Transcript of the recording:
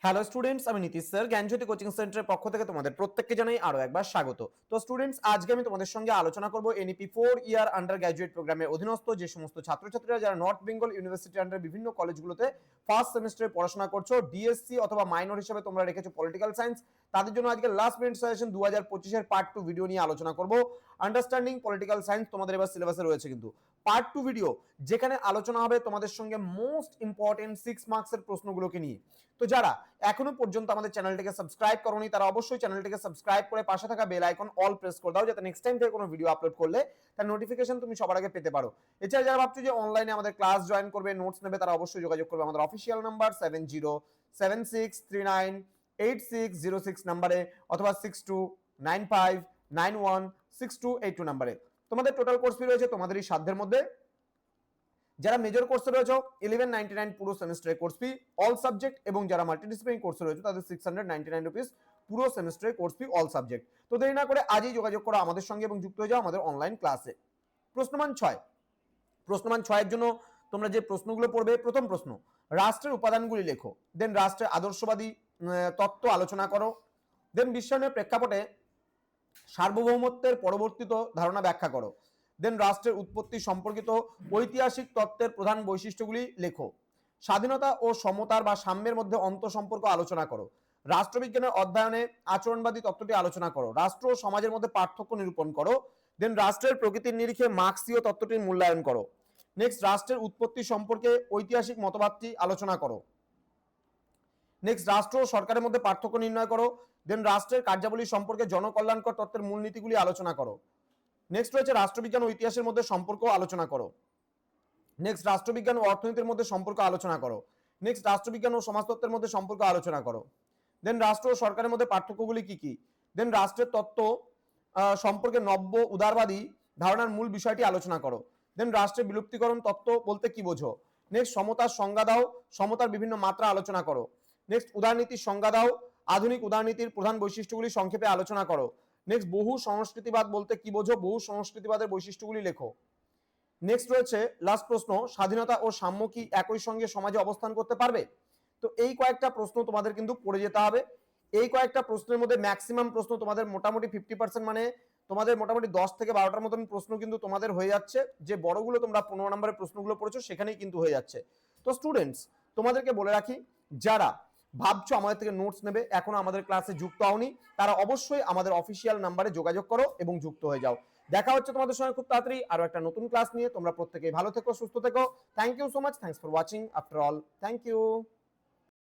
Hello students, আমি Nitish sir জ্ঞানজ্যোতি coaching সেন্টারের পক্ষ থেকে তোমাদের প্রত্যেককে জানাই আরো একবার স্বাগত। তো স্টুডেন্টস, আজকে আমি তোমাদের সঙ্গে আলোচনা করব এনইপি 4 ইয়ার আন্ডার গ্র্যাজুয়েট প্রোগ্রামের অধীনস্থ যে সমস্ত ছাত্রছাত্রীরা যারা নর্থ বেঙ্গল ইউনিভার্সিটি আন্ডার বিভিন্ন কলেজগুলোতে ফার্স্ট সেমিস্টারে পড়াশোনা করছো, ডিএসসি অথবা মাইনর হিসেবে তোমরা রেখেছো পলিটিক্যাল সায়েন্স, তাদের জন্য আজকে লাস্ট মিনিট সাজেশন 2025 এর পার্ট 2 ভিডিও নিয়ে আলোচনা করব। আন্ডারস্ট্যান্ডিং পলিটিক্যাল সায়েন্স তোমাদের এবার সিলেবাসে রয়েছে কিন্তু পার্ট 2 ভিডিও, যেখানে আলোচনা হবে তোমাদের সঙ্গে মোস্ট ইম্পর্টেন্ট 6 মার্কসের প্রশ্নগুলোকে নিয়ে। তো যারা এখনো পর্যন্ত আমাদের চ্যানেলটিকে সাবস্ক্রাইব করোনি তারা অবশ্যই চ্যানেলটিকে সাবস্ক্রাইব করে পাশে থাকা বেল আইকন অল প্রেস করে দাও, যাতে নেক্সট টাইম থেকে কোনো ভিডিও আপলোড করলে তার নোটিফিকেশন তুমি সবার আগে পেতে পারো। এছাড়া যারা ভাবছো যে অনলাইনে আমাদের ক্লাস জয়েন করবে, নোটস নেবে, তারা অবশ্যই যোগাযোগ করবে আমাদের অফিসিয়াল নাম্বার 7076398606 নাম্বারে অথবা 6295916282 নাম্বারে। তোমাদের টোটাল কোর্স ফি রয়েছে তোমাদেরই সাধ্যের মধ্যে। যারা মেজর কোর্সে রয়েছে 1199 পুরো সেমিস্টারের কোর্স ফি অল সাবজেক্ট, এবং যারা মাল্টিডিসিপ্লিনারি কোর্সে রয়েছে তাদের 699 রুপিস পুরো সেমিস্টারের কোর্স ফি অল সাবজেক্ট। তো দেরি না করে আজই যোগাযোগ করো আমাদের সঙ্গে এবং যুক্ত হয়ে যাও আমাদের অনলাইন ক্লাসে। প্রশ্নমান 6 এর জন্য তোমরা যে প্রশ্নগুলো পড়বে, প্রথম প্রশ্ন, রাষ্ট্রের উপাদানগুলি লেখো। দেন রাষ্ট্রের আদর্শবাদী তত্ত্ব আলোচনা করো। দেন বিশ্বায়নের প্রেক্ষাপটে সার্বভৌমত্বের পরবর্তী ধারণা ব্যাখ্যা করো। দেন রাষ্ট্রের উৎপত্তি সম্পর্কিত ঐতিহাসিক তত্ত্বের প্রধান বৈশিষ্ট্যগুলি লেখো। স্বাধীনতা ও সমতার বা সাম্যের মধ্যে অন্তঃসম্পর্ক আলোচনা করো। রাষ্ট্রবিজ্ঞানের অধ্যয়নে আচরণবাদী তত্ত্বটি আলোচনা করো। রাষ্ট্র ও সমাজের মধ্যে পার্থক্য নিরূপণ করো। দেন রাষ্ট্রের প্রকৃতির নিরিখে মার্ক্সীয় তত্ত্বটির মূল্যায়ন করো। নেক্সট, রাষ্ট্রের উৎপত্তি সম্পর্কে ঐতিহাসিক মতবাদটি আলোচনা করো। নেক্সট, রাষ্ট্র ও সরকারের মধ্যে পার্থক্য নির্ণয় করো। দেন রাষ্ট্রের কার্যাবলী সম্পর্কে জনকল্যাণকর তত্ত্বের মূলনীতিগুলি আলোচনা করো। নেক্সট রয়েছে রাষ্ট্রবিজ্ঞান ও ইতিহাসের মধ্যে সম্পর্ক আলোচনা করো। নেক্সট, রাষ্ট্রবিজ্ঞান ও অর্থনীতির মধ্যে সম্পর্ক আলোচনা করো। নেক্সট, রাষ্ট্রবিজ্ঞান ও সমাজতত্ত্বের মধ্যে সম্পর্ক আলোচনা করো। দেন রাষ্ট্র ও সরকারের মধ্যে পার্থক্যগুলি কি কি। দেন রাষ্ট্রের তত্ত্ব সম্পর্কে নব্য উদারবাদী ধারণার মূল বিষয়টি আলোচনা করো। দেন রাষ্ট্রের বিলুপ্তিকরণ তত্ত্ব বলতে কি বোঝো। নেক্সট, সমতার সংজ্ঞা দাও, সমতার বিভিন্ন মাত্রা আলোচনা করো। নেক্সট, উদারনীতির সংজ্ঞা দাও, আধুনিক উদারনীতির প্রধান বৈশিষ্ট্যগুলি সংক্ষেপে আলোচনা করো। নেক্সট, বহু সংস্কৃতিবাদ বলতে কি বোঝো, বহু সংস্কৃতিবাদের বৈশিষ্ট্যগুলি লেখো। নেক্সট রয়েছে লাস্ট প্রশ্ন, স্বাধীনতা ও সাম্য কি একই সঙ্গে সমাজে অবস্থান করতে পারবে। তো এই কয়েকটা প্রশ্ন তোমাদের কিন্তু পড়ে যেতে হবে। এই কয়েকটা প্রশ্নের মধ্যে ম্যাক্সিমাম প্রশ্ন তোমাদের মোটামুটি 50%, মানে তোমাদের মোটামুটি 10 থেকে 12টার মতন প্রশ্ন কিন্তু তোমাদের হয়ে যাচ্ছে। যে বড়গুলো তোমরা 15 নম্বরের প্রশ্নগুলো পড়েছো সেখানেই কিন্তু হয়ে যাচ্ছে। তো স্টুডেন্টস, তোমাদেরকে বলে রাখি, যারা ভাবছো আমাদের থেকে নোটস নেবে, এখনো আমাদের ক্লাসে যুক্ত হওনি, তারা অবশ্যই আমাদের অফিসিয়াল নাম্বারে যোগাযোগ করো এবং যুক্ত হয়ে যাও। দেখা হচ্ছে তোমাদের সঙ্গে খুব তাড়াতাড়ি আরো একটা নতুন ক্লাস নিয়ে। তোমরা প্রত্যেকেই ভালো থেকো, সুস্থ থেকো। Thank you so much, thanks for watching after all, thank you.